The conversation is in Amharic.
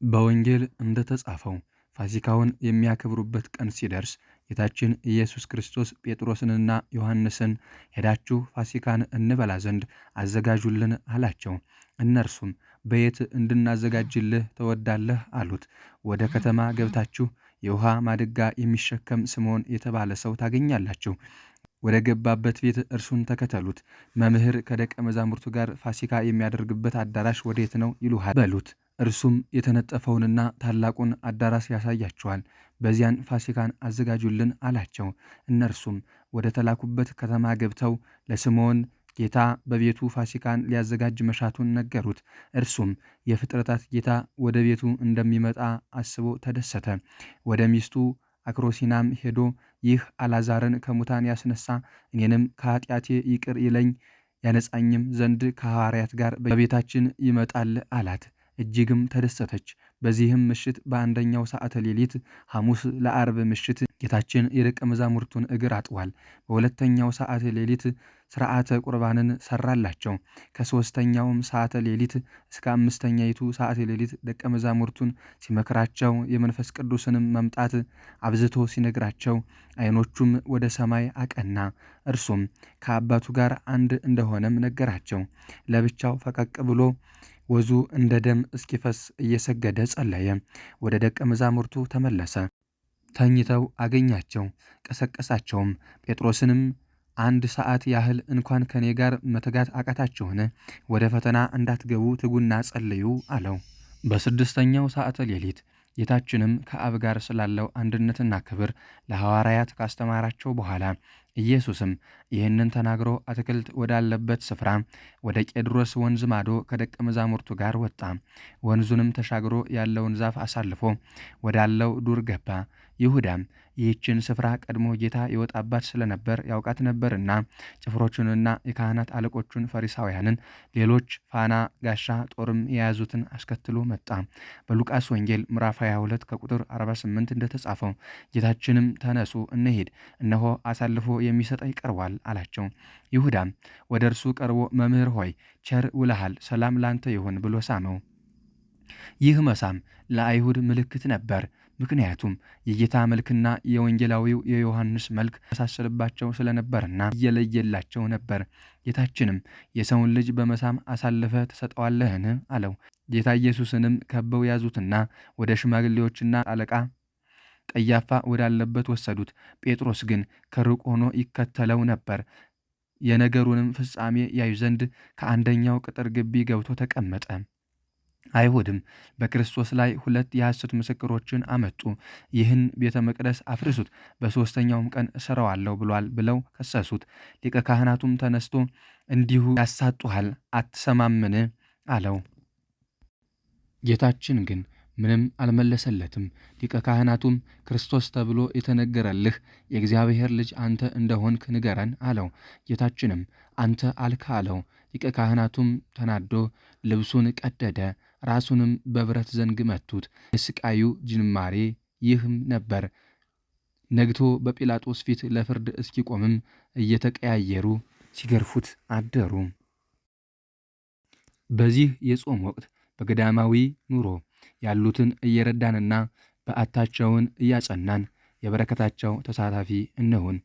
በወንጌል እንደተጻፈው ፋሲካውን የሚያከብሩበት ቀን ሲደርስ ጌታችን ኢየሱስ ክርስቶስ ጴጥሮስንና ዮሐንስን ሄዳችሁ ፋሲካን እንበላ ዘንድ አዘጋጁልን አላቸው። እነርሱም በየት እንድናዘጋጅልህ ትወዳለህ አሉት። ወደ ከተማ ገብታችሁ የውሃ ማድጋ የሚሸከም ስምዖን የተባለ ሰው ታገኛላችሁ። ወደ ገባበት ቤት እርሱን ተከተሉት። መምህር ከደቀ መዛሙርቱ ጋር ፋሲካ የሚያደርግበት አዳራሽ ወዴት ነው ይሉሃል በሉት። እርሱም የተነጠፈውንና ታላቁን አዳራሽ ያሳያቸዋል። በዚያን ፋሲካን አዘጋጁልን አላቸው። እነርሱም ወደ ተላኩበት ከተማ ገብተው ለስምዖን ጌታ በቤቱ ፋሲካን ሊያዘጋጅ መሻቱን ነገሩት። እርሱም የፍጥረታት ጌታ ወደ ቤቱ እንደሚመጣ አስቦ ተደሰተ። ወደ ሚስቱ አክሮሲናም ሄዶ ይህ አልዓዛርን ከሙታን ያስነሳ እኔንም ከኃጢአቴ ይቅር ይለኝ ያነጻኝም ዘንድ ከሐዋርያት ጋር በቤታችን ይመጣል አላት። እጅግም ተደሰተች። በዚህም ምሽት በአንደኛው ሰዓተ ሌሊት ሐሙስ ለአርብ ምሽት ጌታችን የደቀ መዛሙርቱን እግር አጥቧል። በሁለተኛው ሰዓተ ሌሊት ሥርዓተ ቁርባንን ሰራላቸው። ከሦስተኛውም ሰዓተ ሌሊት እስከ አምስተኛይቱ ሰዓተ ሌሊት ደቀ መዛሙርቱን ሲመክራቸው የመንፈስ ቅዱስንም መምጣት አብዝቶ ሲነግራቸው ዓይኖቹም ወደ ሰማይ አቀና። እርሱም ከአባቱ ጋር አንድ እንደሆነም ነገራቸው። ለብቻው ፈቀቅ ብሎ ወዙ እንደ ደም እስኪፈስ እየሰገደ ጸለየ። ወደ ደቀ መዛሙርቱ ተመለሰ። ተኝተው አገኛቸው፣ ቀሰቀሳቸውም። ጴጥሮስንም አንድ ሰዓት ያህል እንኳን ከኔ ጋር መተጋት አቃታችሁን? ወደ ፈተና እንዳትገቡ ትጉና ጸልዩ አለው። በስድስተኛው ሰዓተ ሌሊት ጌታችንም ከአብ ጋር ስላለው አንድነትና ክብር ለሐዋርያት ካስተማራቸው በኋላ ኢየሱስም ይህንን ተናግሮ አትክልት ወዳለበት ስፍራ ወደ ቄድሮስ ወንዝ ማዶ ከደቀ መዛሙርቱ ጋር ወጣ። ወንዙንም ተሻግሮ ያለውን ዛፍ አሳልፎ ወዳለው ዱር ገባ። ይሁዳም ይህችን ስፍራ ቀድሞ ጌታ ይወጣባት ስለነበር ያውቃት ነበርና ጭፍሮቹንና የካህናት አለቆቹን ፈሪሳውያንን፣ ሌሎች ፋና ጋሻ ጦርም የያዙትን አስከትሎ መጣ። በሉቃስ ወንጌል ምዕራፍ 22 ከቁጥር 48 እንደተጻፈው ጌታችንም ተነሱ እንሂድ፣ እነሆ አሳልፎ የሚሰጠኝ ቀርቧል አላቸው። ይሁዳም ወደ እርሱ ቀርቦ መምህር ሆይ ቸር ውለሃል፣ ሰላም ላንተ ይሁን ብሎ ሳመው። ይህ መሳም ለአይሁድ ምልክት ነበር። ምክንያቱም የጌታ መልክና የወንጌላዊው የዮሐንስ መልክ መሳሰልባቸው ስለነበርና እየለየላቸው ነበር። ጌታችንም የሰውን ልጅ በመሳም አሳልፈ ትሰጠዋለህን አለው። ጌታ ኢየሱስንም ከበው ያዙትና ወደ ሽማግሌዎችና አለቃ ቀያፋ ወዳለበት ወሰዱት። ጴጥሮስ ግን ከሩቅ ሆኖ ይከተለው ነበር። የነገሩንም ፍጻሜ ያዩ ዘንድ ከአንደኛው ቅጥር ግቢ ገብቶ ተቀመጠ። አይሁድም በክርስቶስ ላይ 2 የሐሰት ምስክሮችን አመጡ። ይህን ቤተ መቅደስ አፍርሱት፣ በሦስተኛውም ቀን እሰራዋለሁ ብሏል ብለው ከሰሱት። ሊቀ ካህናቱም ተነስቶ እንዲሁ ያሳጡሃል አትሰማምን አለው። ጌታችን ግን ምንም አልመለሰለትም። ሊቀ ካህናቱም ክርስቶስ ተብሎ የተነገረልህ የእግዚአብሔር ልጅ አንተ እንደሆንክ ንገረን አለው። ጌታችንም አንተ አልክ አለው። ሊቀ ካህናቱም ተናዶ ልብሱን ቀደደ፣ ራሱንም በብረት ዘንግ መቱት። የስቃዩ ጅማሬ ይህም ነበር። ነግቶ በጲላጦስ ፊት ለፍርድ እስኪቆምም እየተቀያየሩ ሲገርፉት አደሩ። በዚህ የጾም ወቅት በገዳማዊ ኑሮ ያሉትን እየረዳንና በዓታቸውን እያጸናን የበረከታቸው ተሳታፊ እንሁን።